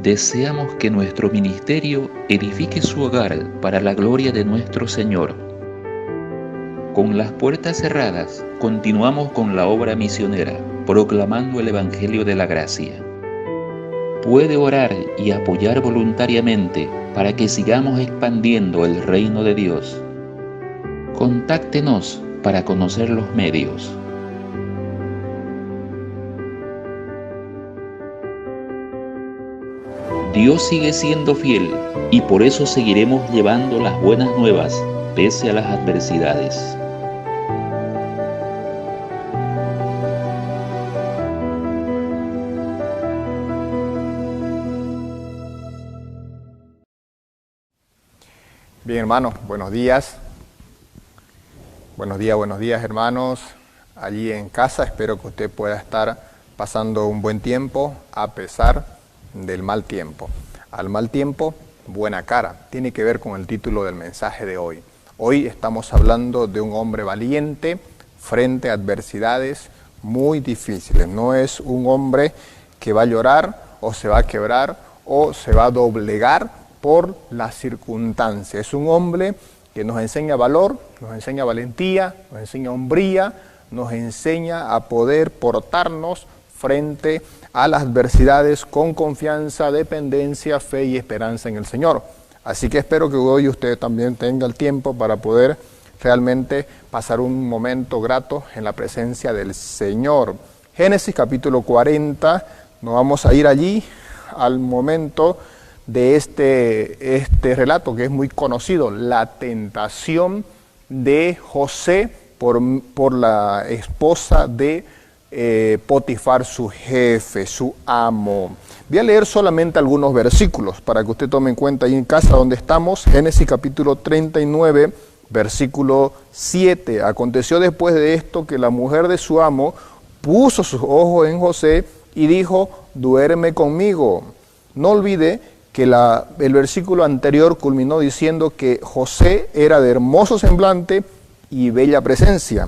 deseamos que nuestro ministerio edifique su hogar para la gloria de nuestro Señor. Con las puertas cerradas, continuamos con la obra misionera, proclamando el Evangelio de la Gracia. Puede orar y apoyar voluntariamente para que sigamos expandiendo el reino de Dios. Contáctenos para conocer los medios. Dios sigue siendo fiel y por eso seguiremos llevando las buenas nuevas pese a las adversidades. Bien, hermanos, buenos días. Buenos días, hermanos. Allí en casa, espero que usted pueda estar pasando un buen tiempo a pesar del mal tiempo. Al mal tiempo, buena cara. Tiene que ver con el título del mensaje de hoy. Hoy estamos hablando de un hombre valiente frente a adversidades muy difíciles. No es un hombre que va a llorar o se va a quebrar o se va a doblegar por las circunstancias. Es un hombre que nos enseña valor, nos enseña valentía, nos enseña hombría, nos enseña a poder portarnos frente a las adversidades con confianza, dependencia, fe y esperanza en el Señor. Así que espero que hoy usted también tenga el tiempo para poder realmente pasar un momento grato en la presencia del Señor. Génesis capítulo 40, nos vamos a ir allí al momento de este relato que es muy conocido, la tentación de José por la esposa de Potifar, su jefe, su amo. Voy a leer solamente algunos versículos para que usted tome en cuenta ahí en casa donde estamos. Génesis capítulo 39, versículo 7. Aconteció después de esto que la mujer de su amo puso sus ojos en José y dijo: duerme conmigo. No olvide que el versículo anterior culminó diciendo que José era de hermoso semblante y bella presencia.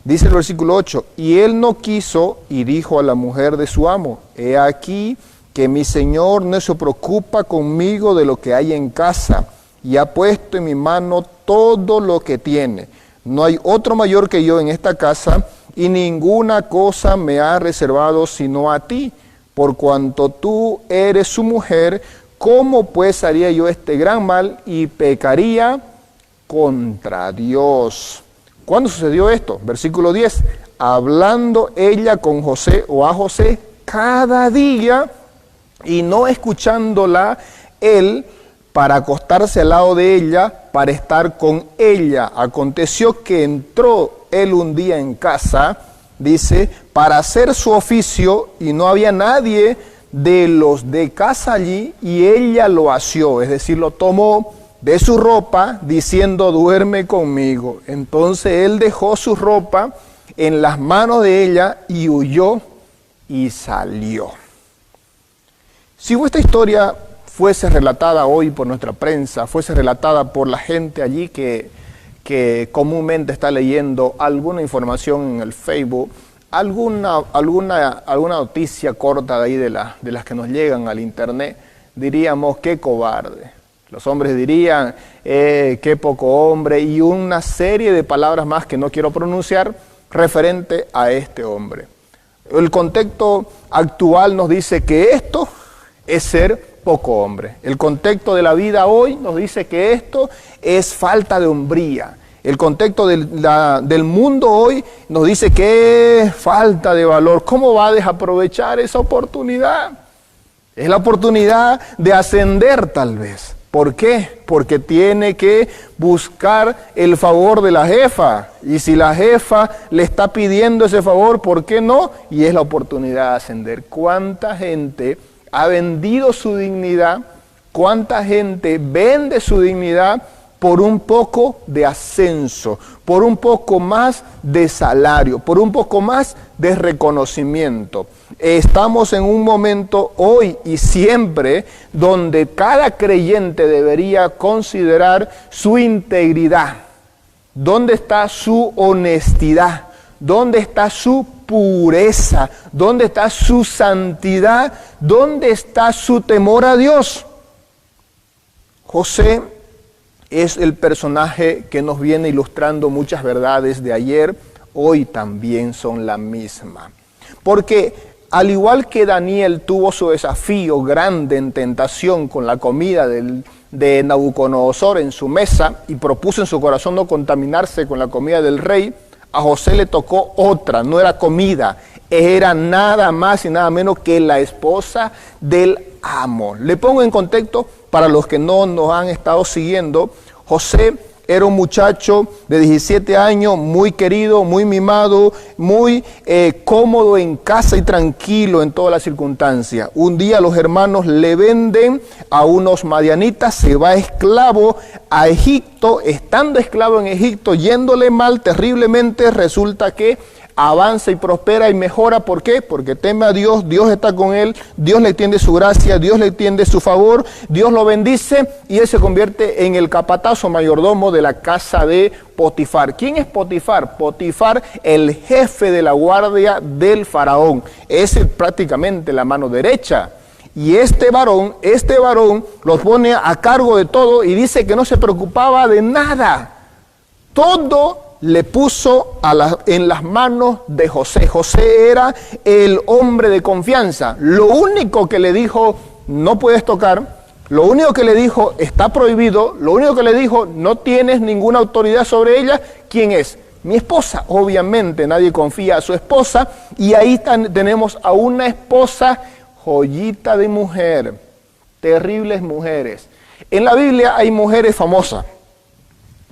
Dice el versículo 8, y él no quiso y dijo a la mujer de su amo: he aquí que mi señor no se preocupa conmigo de lo que hay en casa, y ha puesto en mi mano todo lo que tiene. No hay otro mayor que yo en esta casa, y ninguna cosa me ha reservado sino a ti, por cuanto tú eres su mujer. ¿Cómo pues haría yo este gran mal y pecaría contra Dios? ¿Cuándo sucedió esto? Versículo 10. Hablando ella con José o a José cada día y no escuchándola él para acostarse al lado de ella, para estar con ella. Aconteció que entró él un día en casa, dice, para hacer su oficio y no había nadie de los de casa allí y ella lo asió, es decir, lo tomó de su ropa diciendo: duerme conmigo. Entonces él dejó su ropa en las manos de ella y huyó y salió. Si esta historia fuese relatada hoy por nuestra prensa, fuese relatada por la gente allí que comúnmente está leyendo alguna información en el Facebook, alguna noticia corta de ahí de las que nos llegan al internet, diríamos: qué cobarde. Los hombres dirían: qué poco hombre, y una serie de palabras más que no quiero pronunciar referente a este hombre. El contexto actual nos dice que esto es ser poco hombre. El contexto de la vida hoy nos dice que esto es falta de hombría. El contexto del mundo hoy nos dice que es falta de valor. ¿Cómo va a desaprovechar esa oportunidad? Es la oportunidad de ascender tal vez. ¿Por qué? Porque tiene que buscar el favor de la jefa. Y si la jefa le está pidiendo ese favor, ¿por qué no? Y es la oportunidad de ascender. ¿Cuánta gente ha vendido su dignidad? ¿Cuánta gente vende su dignidad por un poco de ascenso, por un poco más de salario, por un poco más de reconocimiento? Estamos en un momento hoy y siempre donde cada creyente debería considerar su integridad. ¿Dónde está su honestidad? ¿Dónde está su pureza? ¿Dónde está su santidad? ¿Dónde está su temor a Dios? José es el personaje que nos viene ilustrando muchas verdades de ayer, hoy también son la misma. Porque al igual que Daniel tuvo su desafío grande en tentación con la comida de Nabucodonosor en su mesa y propuso en su corazón no contaminarse con la comida del rey, a José le tocó otra, no era comida, era nada más y nada menos que la esposa del amo. Le pongo en contexto para los que no nos han estado siguiendo. José era un muchacho de 17 años, muy querido, muy mimado, muy cómodo en casa y tranquilo en todas las circunstancias. Un día los hermanos le venden a unos madianitas, se va esclavo a Egipto. Estando esclavo en Egipto, yéndole mal terriblemente, resulta que avanza y prospera y mejora. ¿Por qué? Porque teme a Dios, Dios está con él, Dios le extiende su gracia, Dios le extiende su favor, Dios lo bendice y él se convierte en el capataz o mayordomo de la casa de Potifar. ¿Quién es Potifar? Potifar, el jefe de la guardia del faraón. Es prácticamente la mano derecha. Y este varón los pone a cargo de todo y dice que no se preocupaba de nada. Todo le puso en las manos de José. José era el hombre de confianza. Lo único que le dijo, no puedes tocar. Lo único que le dijo, está prohibido. Lo único que le dijo, no tienes ninguna autoridad sobre ella. ¿Quién es? Mi esposa. Obviamente nadie confía a su esposa. Y ahí tenemos a una esposa joyita de mujer. Terribles mujeres. En la Biblia hay mujeres famosas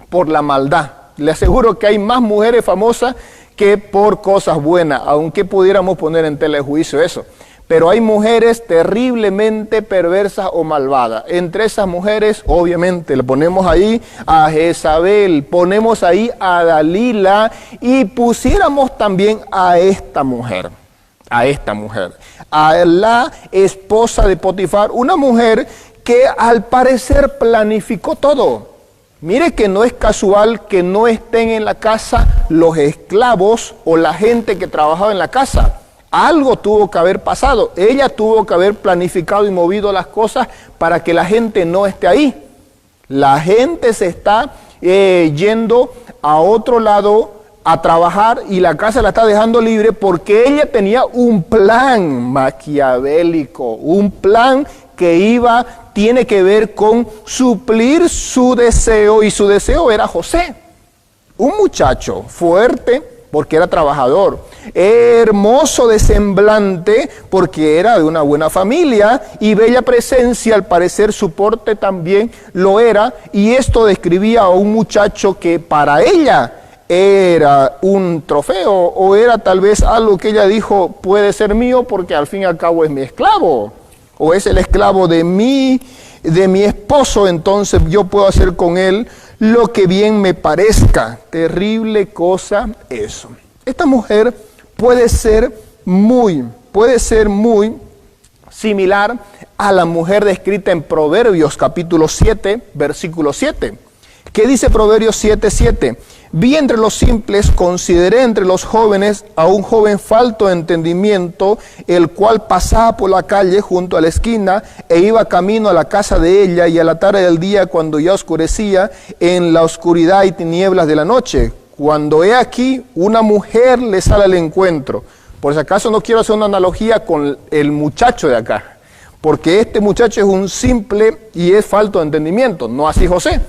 por la maldad. Le aseguro que hay más mujeres famosas que por cosas buenas, aunque pudiéramos poner en tela de juicio eso. Pero hay mujeres terriblemente perversas o malvadas. Entre esas mujeres, obviamente, le ponemos ahí a Jezabel, ponemos ahí a Dalila y pusiéramos también a esta mujer, a la esposa de Potifar, una mujer que al parecer planificó todo. Mire que no es casual que no estén en la casa los esclavos o la gente que trabajaba en la casa. Algo tuvo que haber pasado. Ella tuvo que haber planificado y movido las cosas para que la gente no esté ahí. La gente se está yendo a otro lado a trabajar y la casa la está dejando libre porque ella tenía un plan maquiavélico, un plan que tiene que ver con suplir su deseo, y su deseo era José, un muchacho fuerte porque era trabajador, hermoso de semblante porque era de una buena familia y bella presencia, al parecer su porte también lo era, y esto describía a un muchacho que para ella era un trofeo o era tal vez algo que ella dijo puede ser mío porque al fin y al cabo es mi esclavo. O es el esclavo de mi esposo, entonces yo puedo hacer con él lo que bien me parezca. Terrible cosa eso. Esta mujer puede ser muy similar a la mujer descrita en Proverbios capítulo 7, versículo 7. ¿Qué dice Proverbios 7:7? Vi entre los simples, consideré entre los jóvenes a un joven falto de entendimiento, el cual pasaba por la calle junto a la esquina e iba camino a la casa de ella, y a la tarde del día, cuando ya oscurecía, en la oscuridad y tinieblas de la noche, cuando he aquí una mujer le sale al encuentro. Por si acaso no quiero hacer una analogía con el muchacho de acá, porque este muchacho es un simple y es falto de entendimiento, no así José.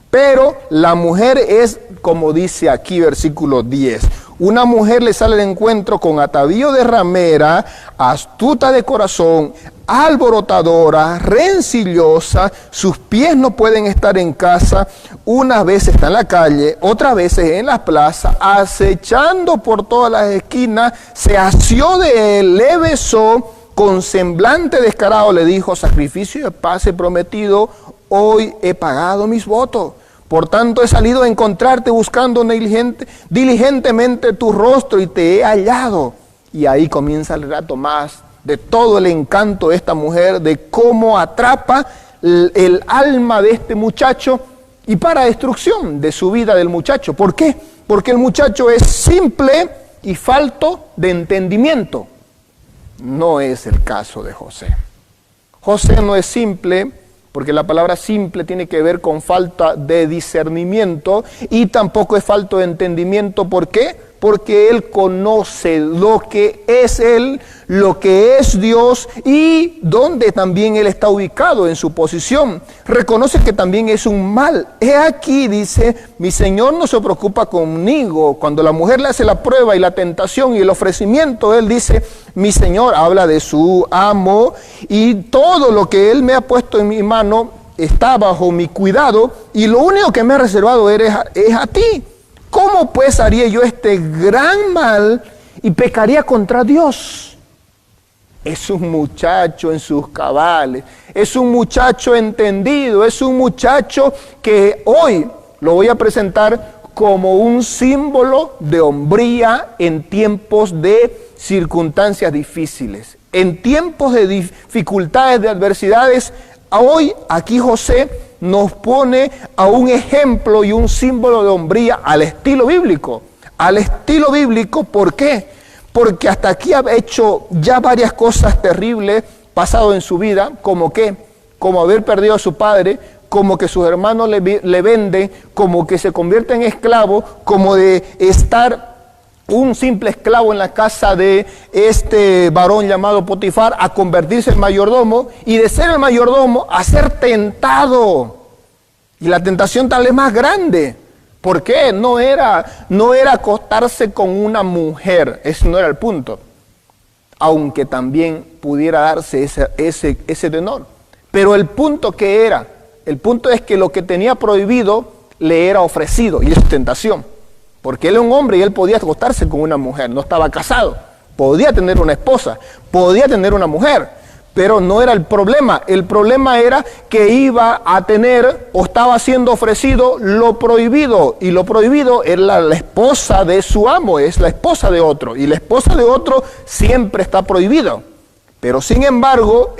Pero la mujer es, como dice aquí versículo 10, una mujer le sale al encuentro con atavío de ramera, astuta de corazón, alborotadora, rencillosa, sus pies no pueden estar en casa, unas veces está en la calle, otras veces en las plazas, acechando por todas las esquinas, se asió de él, le besó, con semblante descarado le dijo, sacrificio de paz he prometido, hoy he pagado mis votos. Por tanto, he salido a encontrarte buscando diligentemente tu rostro y te he hallado. Y ahí comienza el relato más de todo el encanto de esta mujer, de cómo atrapa el alma de este muchacho y para destrucción de su vida del muchacho. ¿Por qué? Porque el muchacho es simple, y falto de entendimiento. No es el caso de José. José no es simple, porque la palabra simple tiene que ver con falta de discernimiento, y tampoco es falto de entendimiento. ¿Por qué? Porque él conoce lo que es él, lo que es Dios y dónde también él está ubicado en su posición. Reconoce que también es un mal. He aquí, dice, mi Señor no se preocupa conmigo. Cuando la mujer le hace la prueba y la tentación y el ofrecimiento, él dice, mi Señor, habla de su amo, y todo lo que él me ha puesto en mi mano está bajo mi cuidado, y lo único que me ha reservado es a ti. ¿Cómo pues haría yo este gran mal y pecaría contra Dios? Es un muchacho en sus cabales, es un muchacho entendido, es un muchacho que hoy lo voy a presentar como un símbolo de hombría en tiempos de circunstancias difíciles, en tiempos de dificultades, de adversidades. Hoy aquí José nos pone a un ejemplo y un símbolo de hombría al estilo bíblico. Al estilo bíblico, ¿por qué? Porque hasta aquí ha hecho ya varias cosas terribles pasado en su vida, como que, como haber perdido a su padre, como que sus hermanos le venden, como que se convierte en esclavo, como de estar un simple esclavo en la casa de este varón llamado Potifar, a convertirse en mayordomo, y de ser el mayordomo a ser tentado. Y la tentación tal vez más grande. ¿Por qué? No era acostarse con una mujer, ese no era el punto. Aunque también pudiera darse ese tenor. Pero el punto que era, el punto es que lo que tenía prohibido le era ofrecido, y es tentación. Porque él era un hombre y él podía acostarse con una mujer, no estaba casado, podía tener una esposa, podía tener una mujer, pero no era el problema. El problema era que iba a tener o estaba siendo ofrecido lo prohibido, y lo prohibido era la esposa de su amo, es la esposa de otro, y la esposa de otro siempre está prohibido. Pero sin embargo,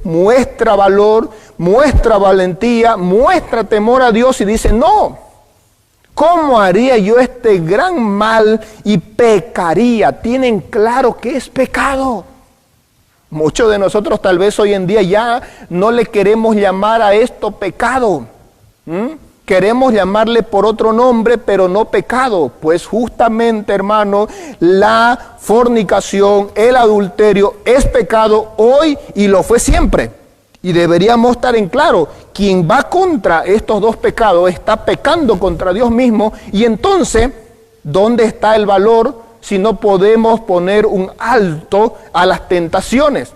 muestra valor, muestra valentía, muestra temor a Dios y dice, no, ¿cómo haría yo este gran mal y pecaría? Tienen claro que es pecado. Muchos de nosotros tal vez hoy en día ya no le queremos llamar a esto pecado. Queremos llamarle por otro nombre, pero no pecado. Pues justamente, hermano, la fornicación, el adulterio es pecado hoy y lo fue siempre. Y deberíamos estar en claro, quien va contra estos dos pecados está pecando contra Dios mismo. Y entonces, ¿dónde está el valor si no podemos poner un alto a las tentaciones?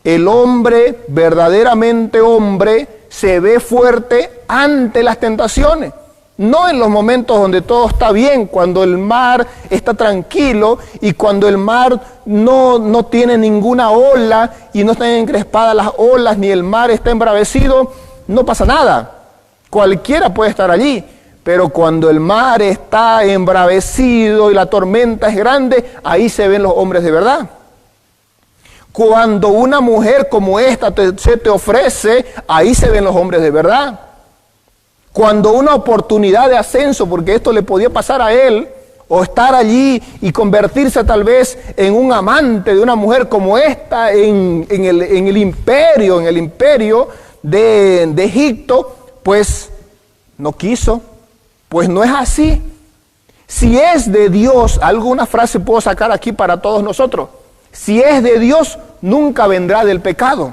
El hombre, verdaderamente hombre, se ve fuerte ante las tentaciones. No en los momentos donde todo está bien, cuando el mar está tranquilo y cuando el mar no tiene ninguna ola y no están encrespadas las olas ni el mar está embravecido, no pasa nada. Cualquiera puede estar allí, pero cuando el mar está embravecido y la tormenta es grande, ahí se ven los hombres de verdad. Cuando una mujer como esta se te ofrece, ahí se ven los hombres de verdad. Cuando una oportunidad de ascenso, porque esto le podía pasar a él, o estar allí y convertirse tal vez en un amante de una mujer como esta en el imperio de Egipto, pues no quiso, pues no es así. Si es de Dios, alguna frase puedo sacar aquí para todos nosotros. Si es de Dios, nunca vendrá del pecado.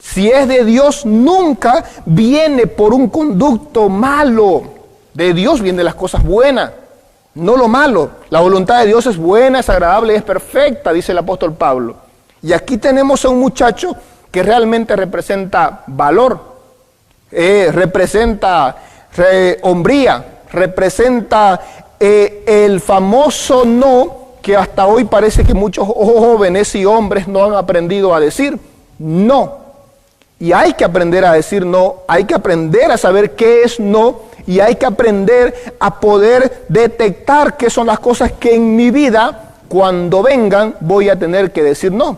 Si es de Dios, nunca viene por un conducto malo. De Dios vienen las cosas buenas, no lo malo. La voluntad de Dios es buena, es agradable, es perfecta, dice el apóstol Pablo. Y aquí tenemos a un muchacho que realmente representa valor, representa hombría, representa el famoso no que hasta hoy parece que muchos jóvenes y hombres no han aprendido a decir no. Y hay que aprender a decir no, hay que aprender a saber qué es no, y hay que aprender a poder detectar qué son las cosas que en mi vida, cuando vengan, voy a tener que decir no.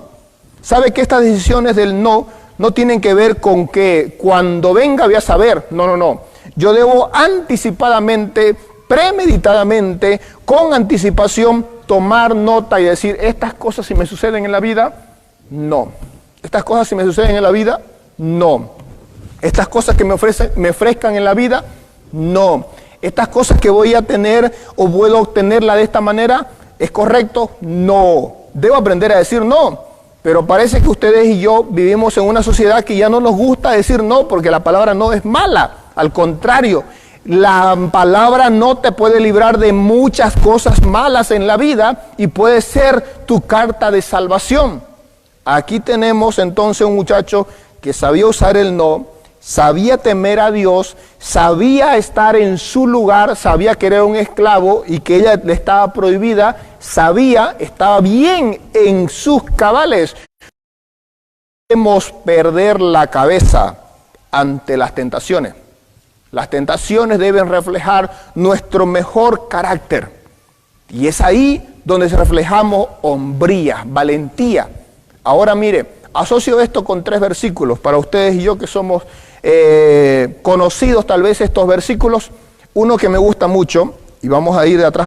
¿Sabe que estas decisiones del no tienen que ver con que cuando venga voy a saber? No. Yo debo anticipadamente premeditadamente, con anticipación, tomar nota y decir, estas cosas si me suceden en la vida, no. Estas cosas si me suceden en la vida, no. Estas cosas que me ofrezcan en la vida, no. Estas cosas que voy a tener o puedo obtenerla de esta manera, ¿es correcto? No. Debo aprender a decir no. Pero parece que ustedes y yo vivimos en una sociedad que ya no nos gusta decir no, porque la palabra no es mala. Al contrario, la palabra no te puede librar de muchas cosas malas en la vida y puede ser tu carta de salvación. Aquí tenemos entonces un muchacho que sabía usar el no, sabía temer a Dios, sabía estar en su lugar, sabía que era un esclavo y que ella le estaba prohibida, estaba bien en sus cabales. No podemos perder la cabeza ante las tentaciones. Las tentaciones deben reflejar nuestro mejor carácter. Y es ahí donde reflejamos hombría, valentía. Ahora mire, asocio esto con 3 versículos. Para ustedes y yo que somos conocidos tal vez estos versículos. Uno que me gusta mucho, y vamos a ir de atrás.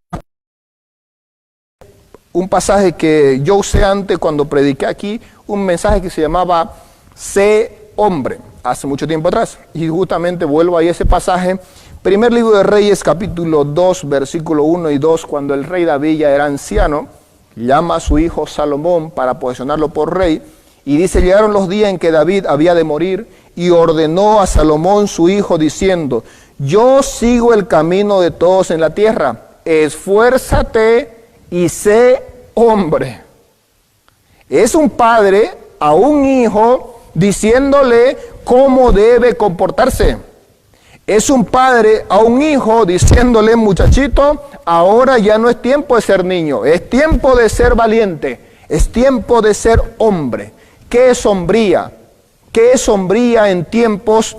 Un pasaje que yo usé antes cuando prediqué aquí, un mensaje que se llamaba Sé hombre, hace mucho tiempo atrás. Y justamente vuelvo ahí a ese pasaje. Primer libro de Reyes, capítulo 2, versículo 1 y 2, cuando el rey David ya era anciano, llama a su hijo Salomón para posicionarlo por rey, y dice, llegaron los días en que David había de morir, y ordenó a Salomón su hijo, diciendo, yo sigo el camino de todos en la tierra, esfuérzate y sé hombre. Es un padre a un hijo diciéndole cómo debe comportarse. Es un padre a un hijo diciéndole, muchachito, ahora ya no es tiempo de ser niño, es tiempo de ser valiente, es tiempo de ser hombre. ¿Qué es hombría? ¿Qué es hombría en tiempos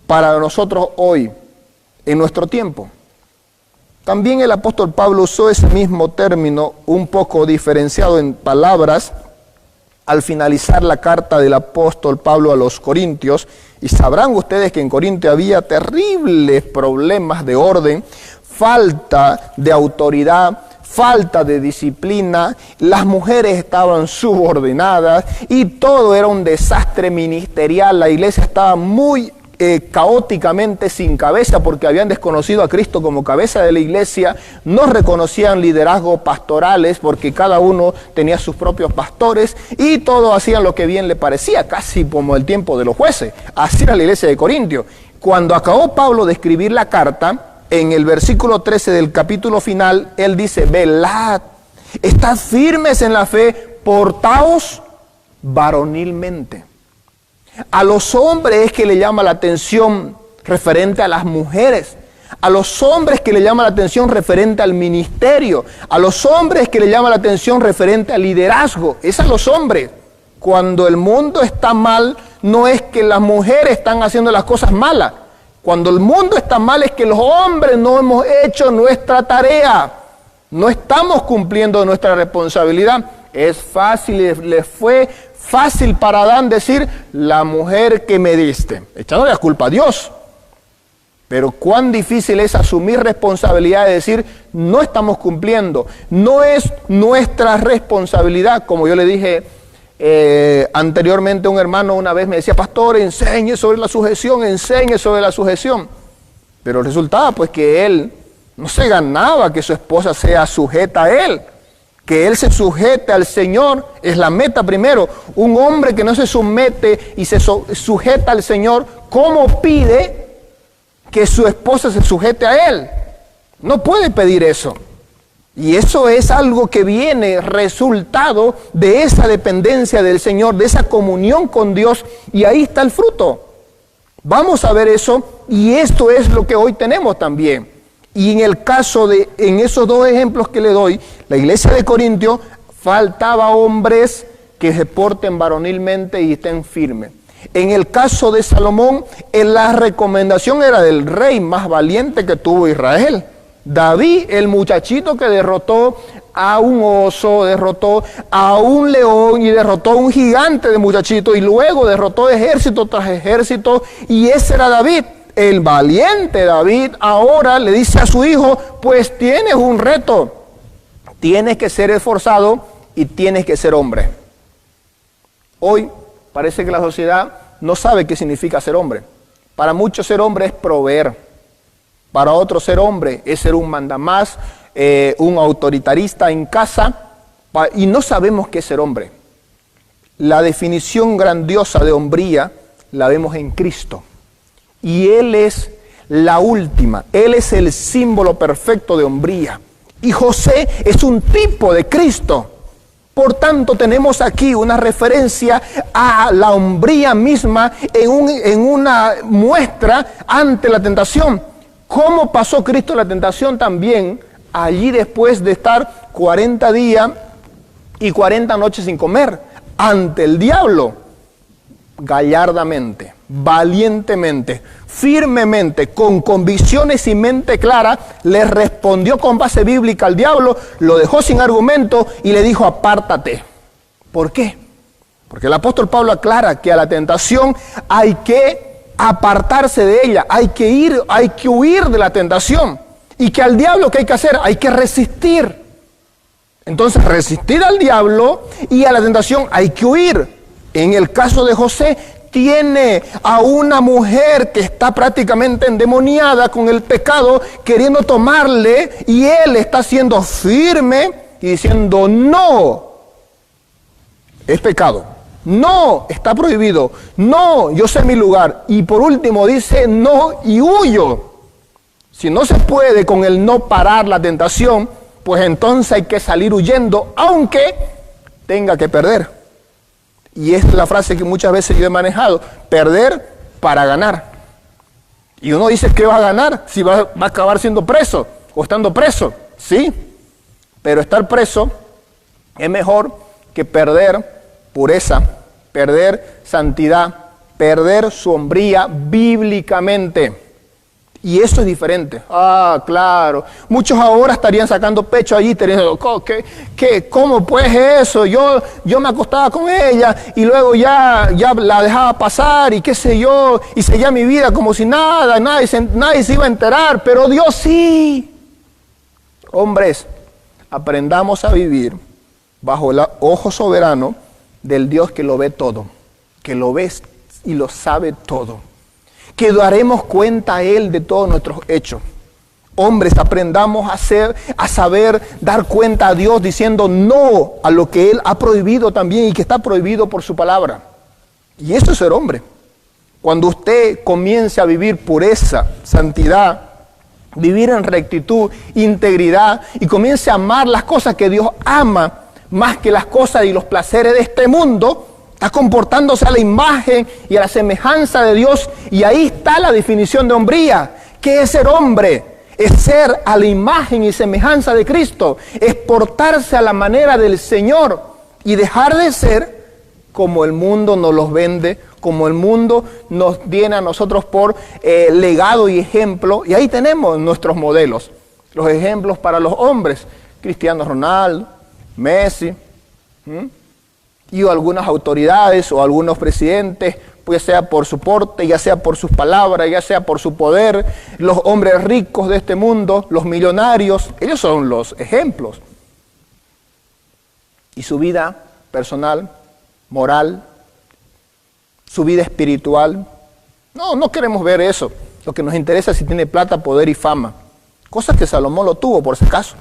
para nosotros hoy, en nuestro tiempo? También el apóstol Pablo usó ese mismo término, un poco diferenciado en palabras, al finalizar la carta del apóstol Pablo a los Corintios, y sabrán ustedes que en Corintio había terribles problemas de orden, falta de autoridad, falta de disciplina, las mujeres estaban subordinadas y todo era un desastre ministerial. La iglesia estaba muy caóticamente sin cabeza porque habían desconocido a Cristo como cabeza de la iglesia, no reconocían liderazgos pastorales porque cada uno tenía sus propios pastores y todos hacían lo que bien le parecía, casi como el tiempo de los jueces. Así era la iglesia de Corintio. Cuando acabó Pablo de escribir la carta, en el versículo 13 del capítulo final, él dice, velad, estad firmes en la fe, portaos varonilmente. A los hombres es que le llama la atención referente a las mujeres. A los hombres que le llama la atención referente al ministerio. A los hombres que le llama la atención referente al liderazgo. Es a los hombres. Cuando el mundo está mal, no es que las mujeres están haciendo las cosas malas. Cuando el mundo está mal es que los hombres no hemos hecho nuestra tarea. No estamos cumpliendo nuestra responsabilidad. Es fácil, le fue fácil para Adán decir, la mujer que me diste, echándole la culpa a Dios. Pero cuán difícil es asumir responsabilidad de decir, no estamos cumpliendo, no es nuestra responsabilidad. Como yo le dije anteriormente, un hermano una vez me decía, pastor, enseñe sobre la sujeción, enseñe sobre la sujeción. Pero resultaba pues que él no se ganaba que su esposa sea sujeta a él. Que él se sujete al Señor es la meta primero. Un hombre que no se somete y se sujeta al Señor, ¿cómo pide que su esposa se sujete a él? No puede pedir eso. Y eso es algo que viene resultado de esa dependencia del Señor, de esa comunión con Dios, y ahí está el fruto. Vamos a ver eso, y esto es lo que hoy tenemos también. Y en el caso en esos 2 ejemplos que le doy, la iglesia de Corintio, faltaba hombres que se porten varonilmente y estén firmes. En el caso de Salomón, la recomendación era del rey más valiente que tuvo Israel. David, el muchachito que derrotó a un oso, derrotó a un león y derrotó a un gigante de muchachito y luego derrotó ejército tras ejército, y ese era David. el valiente David ahora le dice a su hijo, pues tienes un reto, tienes que ser esforzado y tienes que ser hombre. Hoy parece que la sociedad no sabe qué significa ser hombre. Para muchos ser hombre es proveer, para otros ser hombre es ser un mandamás, un autoritarista en casa, y no sabemos qué es ser hombre. La definición grandiosa de hombría la vemos en Cristo. Y Él es la última, Él es el símbolo perfecto de hombría. Y José es un tipo de Cristo. Por tanto, tenemos aquí una referencia a la hombría misma en una muestra ante la tentación. ¿Cómo pasó Cristo la tentación también allí después de estar 40 días y 40 noches sin comer ante el diablo? Gallardamente, valientemente, firmemente, con convicciones y mente clara, le respondió con base bíblica al diablo, lo dejó sin argumento y le dijo, apártate. ¿Por qué? Porque el apóstol Pablo aclara que a la tentación hay que apartarse de ella, hay que huir de la tentación, y que al diablo, ¿qué hay que hacer? Hay que resistir. Entonces, resistir al diablo y a la tentación hay que huir. En el caso de José, tiene a una mujer que está prácticamente endemoniada con el pecado, queriendo tomarle, y él está siendo firme y diciendo, no, es pecado, no, está prohibido, no, yo sé mi lugar. Y por último dice, no, y huyo. Si no se puede con el no parar la tentación, pues entonces hay que salir huyendo, aunque tenga que perder. Y esta es la frase que muchas veces yo he manejado, perder para ganar. Y uno dice, ¿qué va a ganar? Si va a acabar siendo preso o estando preso, sí, pero estar preso es mejor que perder pureza, perder santidad, perder su hombría bíblicamente. Y eso es diferente. Ah, claro. Muchos ahora estarían sacando pecho allí, diciendo, ¿cómo pues eso? Yo me acostaba con ella y luego ya la dejaba pasar y qué sé yo, y seguía mi vida como si nada, nadie se iba a enterar, pero Dios sí. Hombres, aprendamos a vivir bajo el ojo soberano del Dios que lo ve todo, que lo ve y lo sabe todo, que daremos cuenta a Él de todos nuestros hechos. Hombres, aprendamos a saber dar cuenta a Dios diciendo no a lo que Él ha prohibido también y que está prohibido por su palabra. Y eso es ser hombre. Cuando usted comience a vivir pureza, santidad, vivir en rectitud, integridad, y comience a amar las cosas que Dios ama más que las cosas y los placeres de este mundo, está comportándose a la imagen y a la semejanza de Dios, y ahí está la definición de hombría. ¿Qué es ser hombre? Es ser a la imagen y semejanza de Cristo, es portarse a la manera del Señor y dejar de ser como el mundo nos los vende, como el mundo nos tiene a nosotros por legado y ejemplo. Y ahí tenemos nuestros modelos, los ejemplos para los hombres, Cristiano Ronaldo, Messi, y algunas autoridades o algunos presidentes, pues sea por su porte, ya sea por sus palabras, ya sea por su poder, los hombres ricos de este mundo, los millonarios, ellos son los ejemplos. Y su vida personal, moral, su vida espiritual, no queremos ver eso. Lo que nos interesa es si tiene plata, poder y fama. Cosa que Salomón lo tuvo, por si acaso.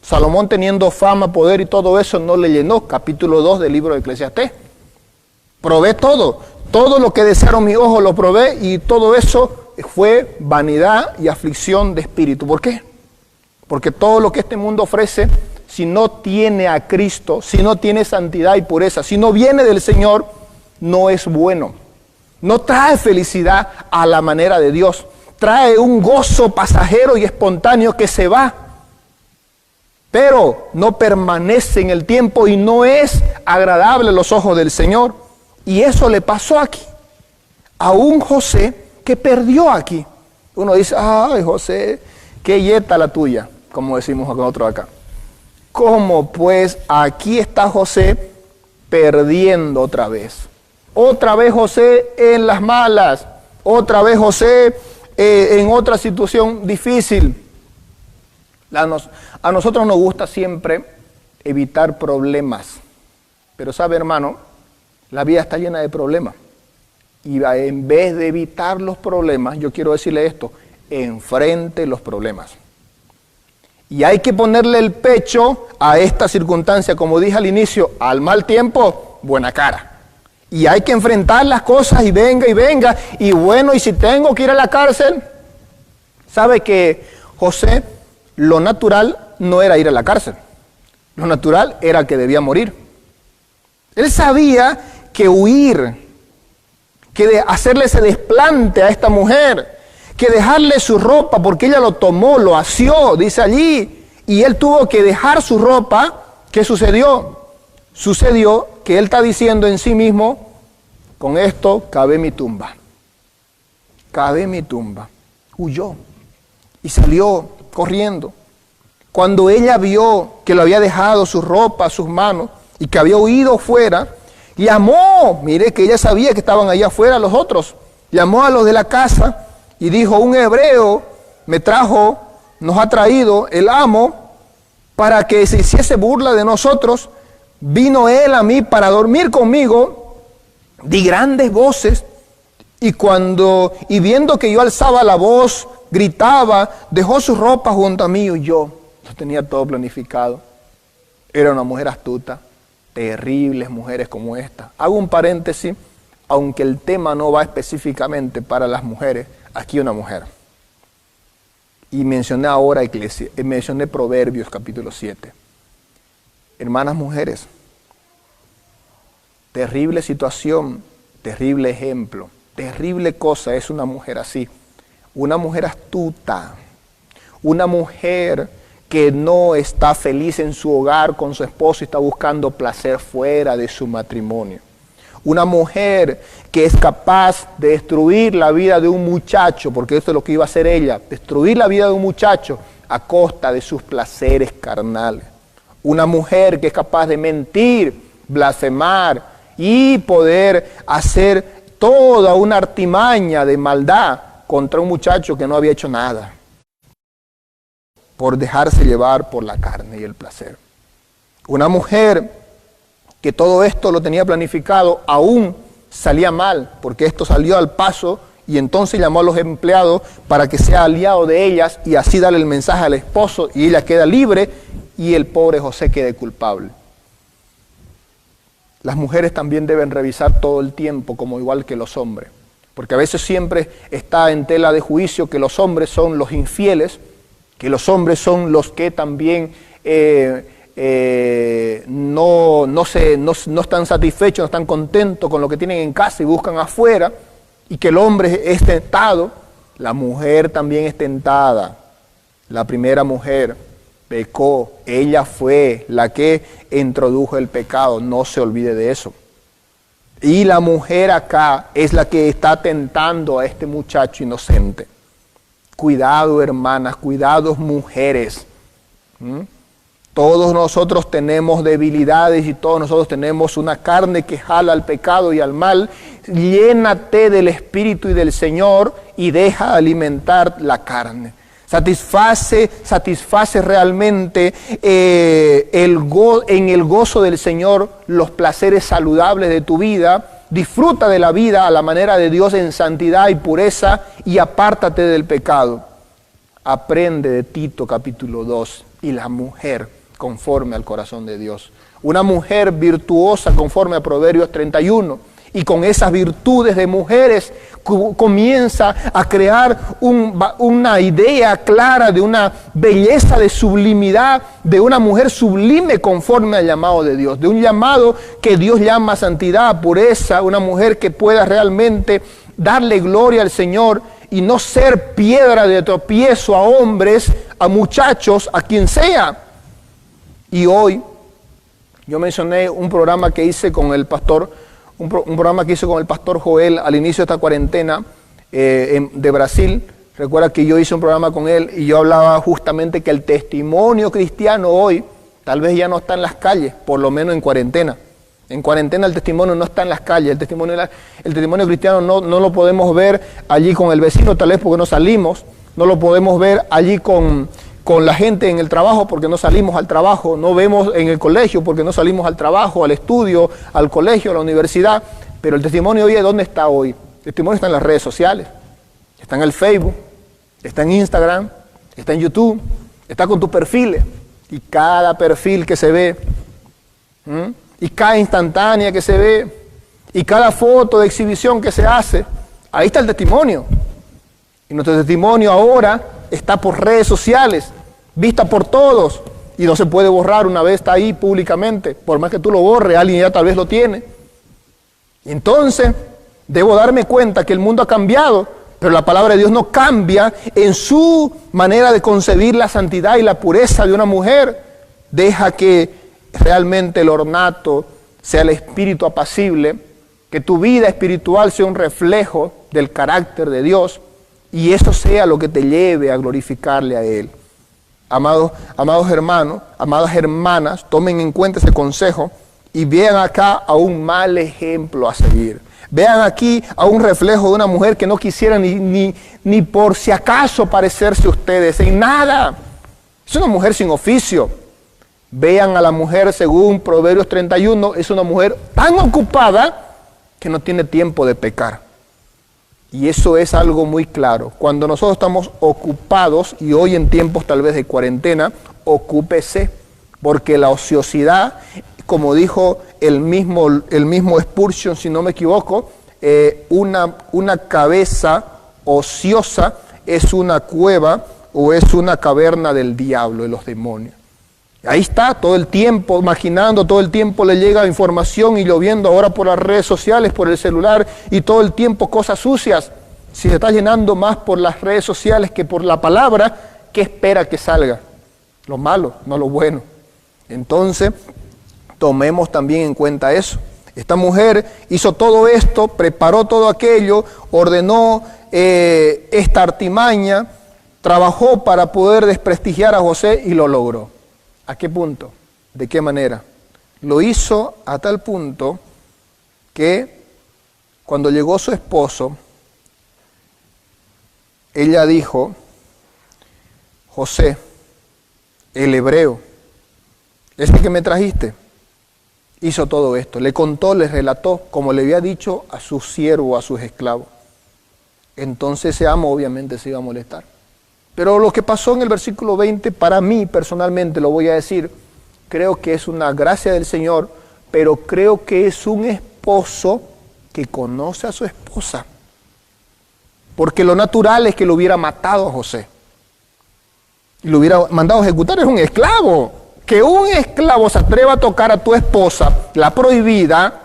Salomón, teniendo fama, poder y todo eso, no le llenó. Capítulo 2 del libro de Eclesiastés. Probé todo lo que desearon mis ojos lo probé, y todo eso fue vanidad y aflicción de espíritu. ¿Por qué? Porque todo lo que este mundo ofrece, si no tiene a Cristo, si no tiene santidad y pureza, si no viene del Señor, no es bueno. No trae felicidad a la manera de Dios. Trae un gozo pasajero y espontáneo que se va, pero no permanece en el tiempo y no es agradable a los ojos del Señor. Y eso le pasó aquí a un José que perdió aquí. Uno dice, ay José, qué yeta la tuya, como decimos nosotros acá. ¿Cómo pues aquí está José perdiendo otra vez? Otra vez José en las malas, otra vez José en otra situación difícil. A nosotros nos gusta siempre evitar problemas. Pero sabe, hermano, la vida está llena de problemas. Y en vez de evitar los problemas, yo quiero decirle esto, enfrente los problemas. Y hay que ponerle el pecho a esta circunstancia, como dije al inicio, al mal tiempo, buena cara. Y hay que enfrentar las cosas y venga, y bueno, y si tengo que ir a la cárcel, sabe que José, lo natural no era ir a la cárcel, lo natural era que debía morir. Él sabía que huir, que hacerle ese desplante a esta mujer, que dejarle su ropa, porque ella lo tomó, lo asió, dice allí, y él tuvo que dejar su ropa. ¿Qué sucedió? Sucedió que él está diciendo en sí mismo, con esto cavé mi tumba. Cavé mi tumba. Huyó y salió corriendo. Cuando ella vio que lo había dejado su ropa, sus manos, y que había huido fuera, llamó, mire que ella sabía que estaban allá afuera los otros, llamó a los de la casa y dijo, un hebreo nos ha traído el amo para que se hiciese burla de nosotros. Vino él a mí para dormir conmigo, di grandes voces, y viendo que yo alzaba la voz, gritaba, dejó su ropa junto a mí y yo. Lo tenía todo planificado. Era una mujer astuta, terribles mujeres como esta. Hago un paréntesis, aunque el tema no va específicamente para las mujeres, aquí una mujer. Y mencioné ahora mencioné Proverbios capítulo 7. Hermanas mujeres, terrible situación, terrible ejemplo, terrible cosa es una mujer así. Una mujer astuta, una mujer que no está feliz en su hogar con su esposo y está buscando placer fuera de su matrimonio. Una mujer que es capaz de destruir la vida de un muchacho, porque esto es lo que iba a hacer ella, destruir la vida de un muchacho a costa de sus placeres carnales. Una mujer que es capaz de mentir, blasfemar y poder hacer toda una artimaña de maldad contra un muchacho que no había hecho nada, por dejarse llevar por la carne y el placer. Una mujer que todo esto lo tenía planificado, aún salía mal, porque esto salió al paso, y entonces llamó a los empleados para que sea aliado de ellas, y así darle el mensaje al esposo, y ella queda libre, y el pobre José quede culpable. Las mujeres también deben revisar todo el tiempo, como igual que los hombres, porque a veces siempre está en tela de juicio que los hombres son los infieles, que los hombres son los que también no están satisfechos, no están contentos con lo que tienen en casa y buscan afuera, y que el hombre es tentado. La mujer también es tentada. La primera mujer pecó, ella fue la que introdujo el pecado, no se olvide de eso. Y la mujer acá es la que está tentando a este muchacho inocente. Cuidado, hermanas, cuidado, mujeres. Todos nosotros tenemos debilidades y todos nosotros tenemos una carne que jala al pecado y al mal. Llénate del Espíritu y del Señor y deja alimentar la carne. Satisface realmente en el gozo del Señor los placeres saludables de tu vida. Disfruta de la vida a la manera de Dios en santidad y pureza y apártate del pecado. Aprende de Tito capítulo 2 y la mujer conforme al corazón de Dios. Una mujer virtuosa conforme a Proverbios 31, y con esas virtudes de mujeres comienza a crear una idea clara de una belleza de sublimidad, de una mujer sublime conforme al llamado de Dios, de un llamado que Dios llama santidad, pureza, una mujer que pueda realmente darle gloria al Señor y no ser piedra de tropiezo a hombres, a muchachos, a quien sea. Y hoy, yo mencioné un programa que hice con el pastor, un programa que hice con el pastor Joel al inicio de esta cuarentena de Brasil. Recuerda que yo hice un programa con él y yo hablaba justamente que el testimonio cristiano hoy tal vez ya no está en las calles, por lo menos en cuarentena. En cuarentena el testimonio no está en las calles, el testimonio cristiano no lo podemos ver allí con el vecino, tal vez porque no salimos, no lo podemos ver allí con la gente en el trabajo porque no salimos al trabajo, no vemos en el colegio porque no salimos al trabajo, al estudio, al colegio, a la universidad, pero el testimonio hoy, ¿dónde está hoy? El testimonio está en las redes sociales, está en el Facebook, está en Instagram, está en YouTube, está con tus perfiles, y cada perfil que se ve, y cada instantánea que se ve, y cada foto de exhibición que se hace, ahí está el testimonio. Y nuestro testimonio ahora está por redes sociales, vista por todos, y no se puede borrar una vez está ahí públicamente, por más que tú lo borres, alguien ya tal vez lo tiene. Y entonces, debo darme cuenta que el mundo ha cambiado, pero la palabra de Dios no cambia en su manera de concebir la santidad y la pureza de una mujer. Deja que realmente el ornato sea el espíritu apacible, que tu vida espiritual sea un reflejo del carácter de Dios y eso sea lo que te lleve a glorificarle a Él. Amados hermanos, amadas hermanas, tomen en cuenta ese consejo y vean acá a un mal ejemplo a seguir. Vean aquí a un reflejo de una mujer que no quisiera ni por si acaso parecerse a ustedes en nada. Es una mujer sin oficio. Vean a la mujer según Proverbios 31, es una mujer tan ocupada que no tiene tiempo de pecar. Y eso es algo muy claro. Cuando nosotros estamos ocupados, y hoy en tiempos tal vez de cuarentena, ocúpese, porque la ociosidad, como dijo el mismo Spurgeon, si no me equivoco, una cabeza ociosa es una cueva o es una caverna del diablo, de los demonios. Ahí está, todo el tiempo imaginando, todo el tiempo le llega información y lo viendo ahora por las redes sociales, por el celular y todo el tiempo cosas sucias. Si se está llenando más por las redes sociales que por la palabra, ¿qué espera que salga? Lo malo, no lo bueno. Entonces, tomemos también en cuenta eso. Esta mujer hizo todo esto, preparó todo aquello, ordenó esta artimaña, trabajó para poder desprestigiar a José y lo logró. ¿A qué punto? ¿De qué manera? Lo hizo a tal punto que cuando llegó su esposo, ella dijo, José, el hebreo, ese que me trajiste, hizo todo esto. Le contó, le relató, como le había dicho a su siervo, a sus esclavos. Entonces ese amo obviamente se iba a molestar. Pero lo que pasó en el versículo 20, para mí personalmente lo voy a decir, creo que es una gracia del Señor, pero creo que es un esposo que conoce a su esposa. Porque lo natural es que lo hubiera matado a José. Y lo hubiera mandado a ejecutar, es un esclavo. Que un esclavo se atreva a tocar a tu esposa, la prohibida,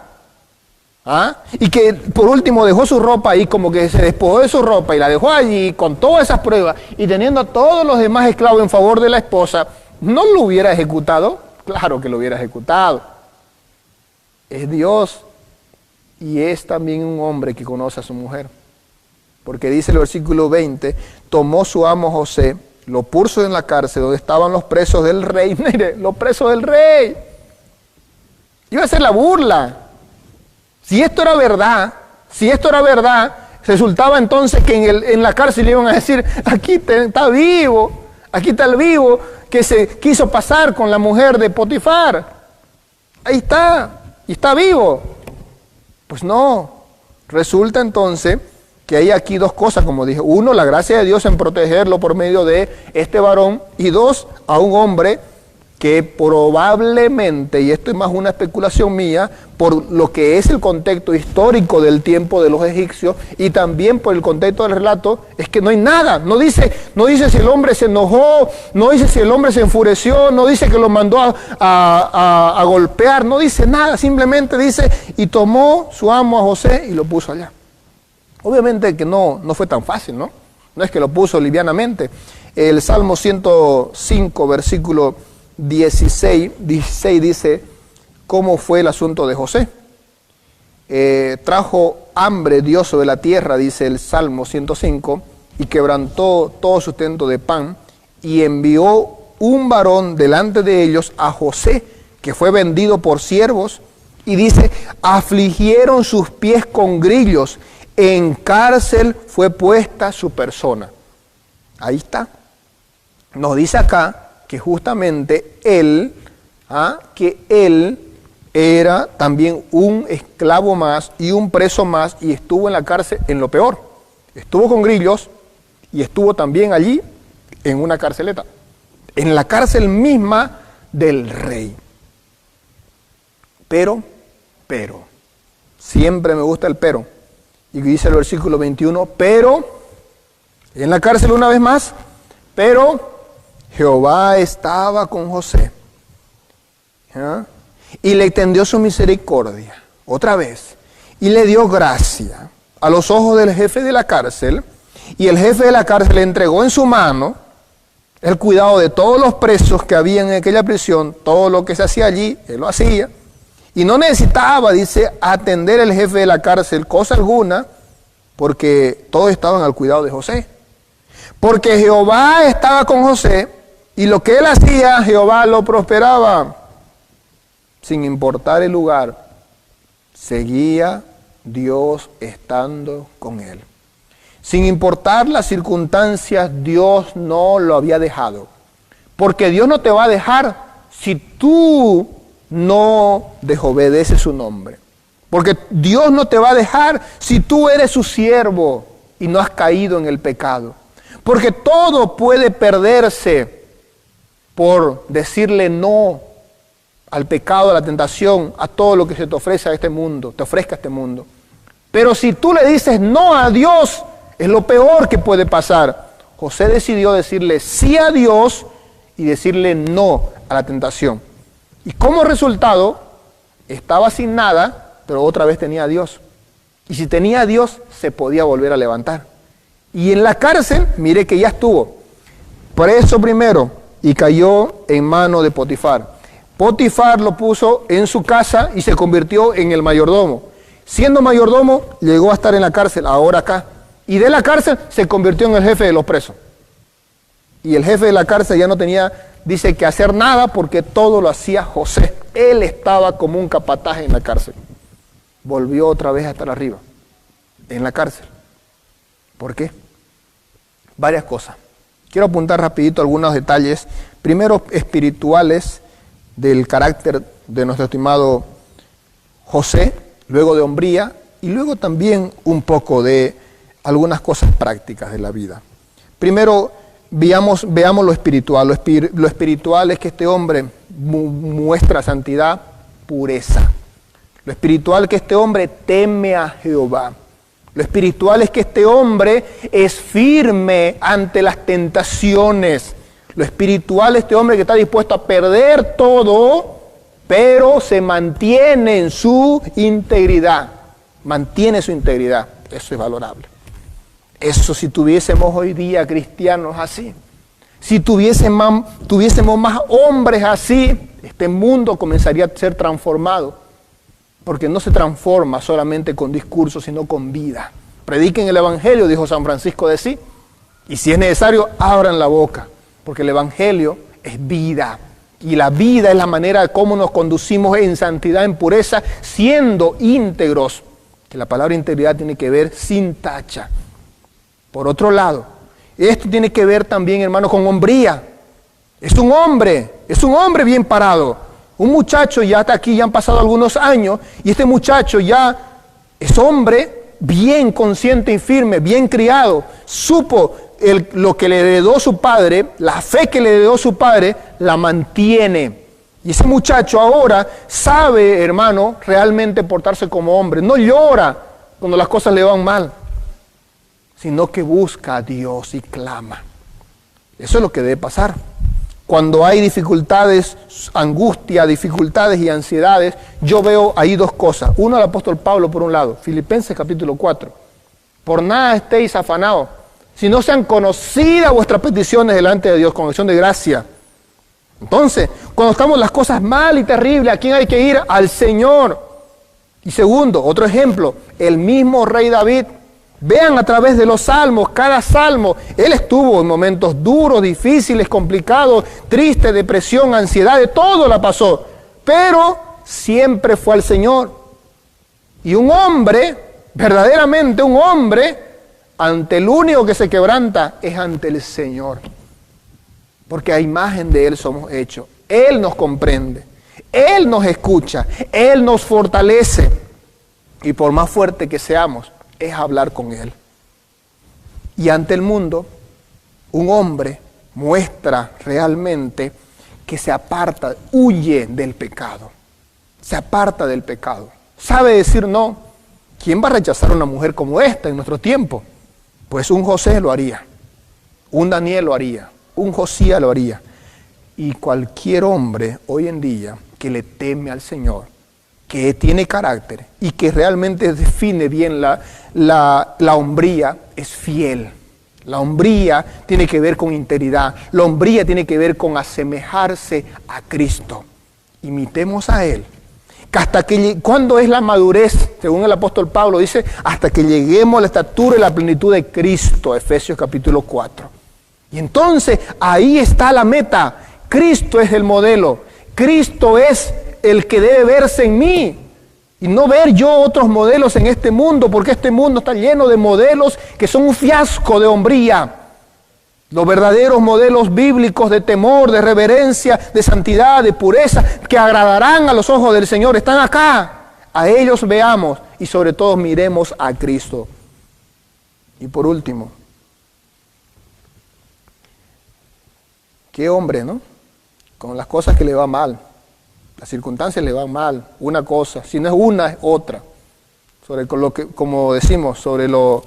y que por último dejó su ropa ahí, como que se despojó de su ropa y la dejó allí con todas esas pruebas y teniendo a todos los demás esclavos en favor de la esposa, ¿no lo hubiera ejecutado? Claro que lo hubiera ejecutado. Es Dios y es también un hombre que conoce a su mujer. Porque dice el versículo 20, tomó su amo José, lo puso en la cárcel donde estaban los presos del rey. Mire, los presos del rey. Iba a ser la burla. Si esto era verdad, resultaba entonces que en la cárcel le iban a decir, aquí está vivo, aquí está el vivo que se quiso pasar con la mujer de Potifar. Ahí está, y está vivo. Pues no, resulta entonces que hay aquí dos cosas, como dije. Uno, la gracia de Dios en protegerlo por medio de este varón, y dos, a un hombre que probablemente, y esto es más una especulación mía, por lo que es el contexto histórico del tiempo de los egipcios y también por el contexto del relato, es que no hay nada. No dice si el hombre se enojó, no dice si el hombre se enfureció, no dice que lo mandó a golpear, no dice nada, simplemente dice, y tomó su amo a José y lo puso allá. Obviamente que no fue tan fácil, ¿no? No es que lo puso livianamente. El Salmo 105, versículo 16 dice cómo fue el asunto de José. Trajo hambre Dios sobre la tierra, dice el Salmo 105, y quebrantó todo sustento de pan, y envió un varón delante de ellos a José, que fue vendido por siervos, Y dice, afligieron sus pies con grillos, en cárcel fue puesta su persona. Ahí está. Nos dice acá que justamente él era también un esclavo más y un preso más y estuvo en la cárcel en lo peor. Estuvo con grillos y estuvo también allí en una carceleta, en la cárcel misma del rey. Pero, siempre me gusta el pero. Y dice el versículo 21, pero, en la cárcel una vez más, pero Jehová estaba con José. ¿Ya? Y le extendió su misericordia, otra vez, y le dio gracia a los ojos del jefe de la cárcel, y el jefe de la cárcel le entregó en su mano el cuidado de todos los presos que había en aquella prisión, todo lo que se hacía allí, él lo hacía, y no necesitaba, dice, atender el jefe de la cárcel cosa alguna, porque todos estaban al cuidado de José. Porque Jehová estaba con José, y lo que él hacía, Jehová lo prosperaba. Sin importar el lugar, seguía Dios estando con él. Sin importar las circunstancias, Dios no lo había dejado. Porque Dios no te va a dejar si tú no desobedeces su nombre. Porque Dios no te va a dejar si tú eres su siervo y no has caído en el pecado. Porque todo puede perderse por decirle no al pecado, a la tentación, a todo lo que se te ofrece a este mundo, te ofrezca este mundo. Pero si tú le dices no a Dios, es lo peor que puede pasar. José decidió decirle sí a Dios y decirle no a la tentación. Y como resultado, estaba sin nada, pero otra vez tenía a Dios. Y si tenía a Dios, se podía volver a levantar. Y en la cárcel, mire que ya estuvo preso primero y cayó en mano de Potifar. Potifar lo puso en su casa y se convirtió en el mayordomo. Siendo mayordomo, llegó a estar en la cárcel, ahora acá. Y de la cárcel se convirtió en el jefe de los presos. Y el jefe de la cárcel ya no tenía, dice, que hacer nada porque todo lo hacía José. Él estaba como un capataz en la cárcel. Volvió otra vez a estar arriba, en la cárcel. ¿Por qué? Varias cosas. Quiero apuntar rapidito algunos detalles. Primero, espirituales del carácter de nuestro estimado José, luego de hombría y luego también un poco de algunas cosas prácticas de la vida. Primero, veamos lo espiritual. Lo espiritual es que este hombre muestra santidad, pureza. Lo espiritual es que este hombre teme a Jehová. Lo espiritual es que este hombre es firme ante las tentaciones. Lo espiritual es este hombre que está dispuesto a perder todo, pero se mantiene en su integridad. Mantiene su integridad. Eso es valorable. Eso si tuviésemos hoy día cristianos así, si tuviésemos más hombres así, este mundo comenzaría a ser transformado. Porque no se transforma solamente con discursos, sino con vida. Prediquen el Evangelio, dijo San Francisco de Asís, y si es necesario, abran la boca, porque el Evangelio es vida. Y la vida es la manera de cómo nos conducimos en santidad, en pureza, siendo íntegros. Que la palabra integridad tiene que ver sin tacha. Por otro lado, esto tiene que ver también, hermano, con hombría. Es un hombre bien parado. Un muchacho ya está aquí, ya han pasado algunos años, y este muchacho ya es hombre bien consciente y firme, bien criado. Supo lo que le heredó su padre, la fe que le heredó su padre, la mantiene. Y ese muchacho ahora sabe, hermano, realmente portarse como hombre. No llora cuando las cosas le van mal, sino que busca a Dios y clama. Eso es lo que debe pasar. Cuando hay dificultades, angustia, dificultades y ansiedades, yo veo ahí dos cosas. Uno, el apóstol Pablo por un lado, Filipenses capítulo 4. Por nada estéis afanados, si no sean conocidas vuestras peticiones delante de Dios con acción de gracia. Entonces, cuando estamos las cosas mal y terribles, ¿a quién hay que ir? Al Señor. Y segundo, otro ejemplo, el mismo rey David. Vean a través de los salmos, cada salmo, él estuvo en momentos duros, difíciles, complicados, tristes, depresión, ansiedad, de todo la pasó. Pero siempre fue al Señor. Y un hombre, verdaderamente un hombre, ante el único que se quebranta es ante el Señor. Porque a imagen de Él somos hechos. Él nos comprende, Él nos escucha, Él nos fortalece. Y por más fuerte que seamos, es hablar con Él. Y ante el mundo, un hombre muestra realmente que se aparta, huye del pecado. Se aparta del pecado. Sabe decir no. ¿Quién va a rechazar a una mujer como esta en nuestro tiempo? Pues un José lo haría, un Daniel lo haría, un Josías lo haría. Y cualquier hombre hoy en día que le teme al Señor, que tiene carácter y que realmente define bien la hombría, es fiel. La hombría tiene que ver con integridad. La hombría tiene que ver con asemejarse a Cristo. Imitemos a Él. ¿Cuándo es la madurez? Según el apóstol Pablo dice, hasta que lleguemos a la estatura y la plenitud de Cristo, Efesios capítulo 4. Y entonces ahí está la meta. Cristo es el modelo. Cristo es el que debe verse en mí. Y no ver yo otros modelos en este mundo, porque este mundo está lleno de modelos que son un fiasco de hombría. Los verdaderos modelos bíblicos de temor, de reverencia, de santidad, de pureza, que agradarán a los ojos del Señor, están acá. A ellos veamos y sobre todo miremos a Cristo. Y por último, qué hombre, ¿no? Con las cosas que le va mal, las circunstancias le van mal, una cosa, si no es una, es otra. Sobre lo que, como decimos, sobre lo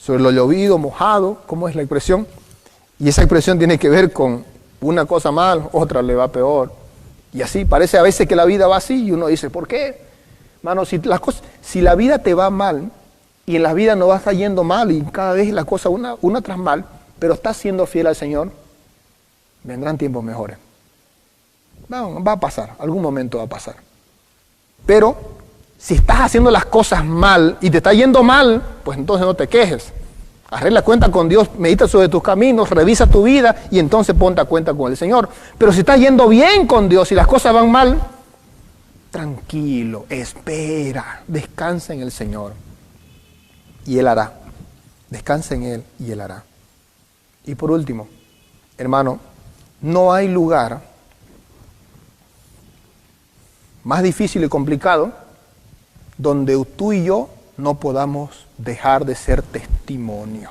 llovido, mojado, ¿cómo es la expresión? Y esa expresión tiene que ver con una cosa mal, otra le va peor. Y así parece a veces que la vida va así y uno dice, ¿por qué? Mano, si la vida te va mal y en la vida no va a estar yendo mal y cada vez la cosa una tras mal, pero estás siendo fiel al Señor, vendrán tiempos mejores. Va a pasar, algún momento va a pasar. Pero si estás haciendo las cosas mal y te está yendo mal, pues entonces no te quejes. Arregla cuenta con Dios, medita sobre tus caminos, revisa tu vida y entonces ponte a cuenta con el Señor. Pero si estás yendo bien con Dios y las cosas van mal, tranquilo, espera, descansa en el Señor. Y Él hará. Descansa en Él y Él hará. Y por último, hermano, no hay lugar más difícil y complicado donde tú y yo no podamos dejar de ser testimonio.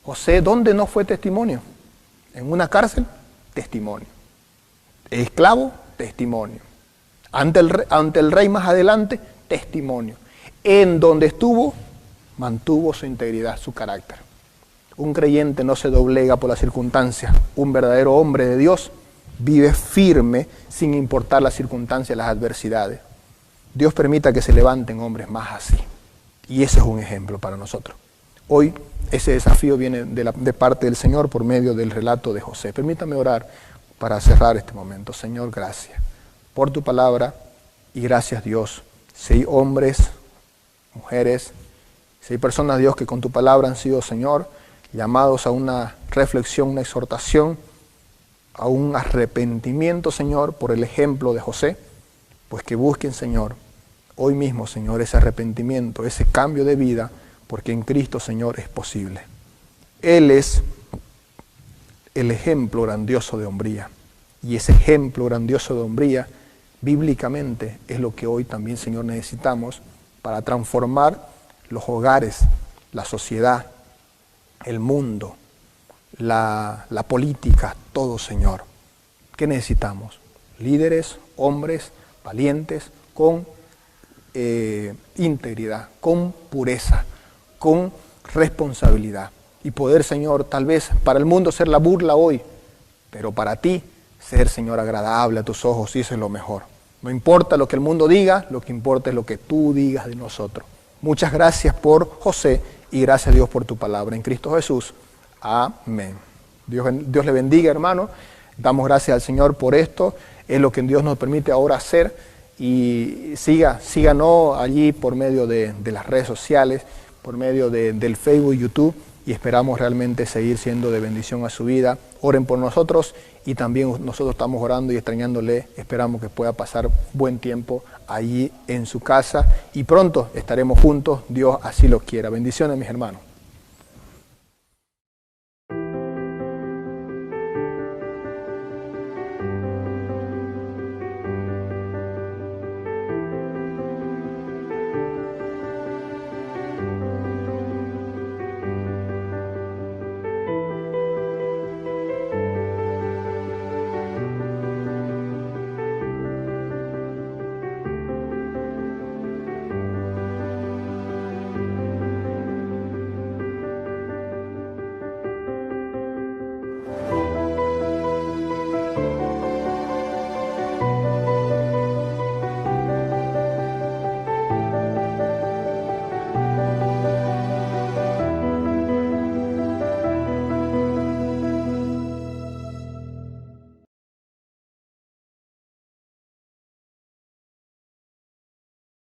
José, ¿dónde no fue testimonio? En una cárcel, testimonio. Esclavo, testimonio. Ante el rey más adelante, testimonio. En donde estuvo, mantuvo su integridad, su carácter. Un creyente no se doblega por las circunstancias. Un verdadero hombre de Dios vive firme sin importar las circunstancias, las adversidades. Dios permita que se levanten hombres más así. Y ese es un ejemplo para nosotros. Hoy ese desafío viene de parte del Señor por medio del relato de José. Permítame orar para cerrar este momento. Señor, gracias por tu palabra y gracias, Dios. Si hay hombres, mujeres, si hay personas, Dios, que con tu palabra han sido, Señor, llamados a una reflexión, una exhortación, a un arrepentimiento, Señor, por el ejemplo de José, pues que busquen, Señor, hoy mismo, Señor, ese arrepentimiento, ese cambio de vida, porque en Cristo, Señor, es posible. Él es el ejemplo grandioso de hombría, y ese ejemplo grandioso de hombría, bíblicamente, es lo que hoy también, Señor, necesitamos para transformar los hogares, la sociedad, el mundo, la política, todo, Señor. ¿Qué necesitamos? Líderes, hombres, valientes, con integridad, con pureza, con responsabilidad. Y poder, Señor, tal vez para el mundo ser la burla hoy, pero para ti ser, Señor, agradable a tus ojos, y eso es lo mejor. No importa lo que el mundo diga, lo que importa es lo que tú digas de nosotros. Muchas gracias por José y gracias, Dios, por tu palabra. En Cristo Jesús. Amén. Dios le bendiga, hermano. Damos gracias al Señor por esto. Es lo que Dios nos permite ahora hacer. Y síganos allí por medio de las redes sociales, por medio del Facebook y YouTube. y esperamos realmente seguir siendo de bendición a su vida. Oren por nosotros y también nosotros estamos orando y extrañándole. Esperamos que pueda pasar buen tiempo allí en su casa y pronto estaremos juntos. Dios así lo quiera. Bendiciones, mis hermanos.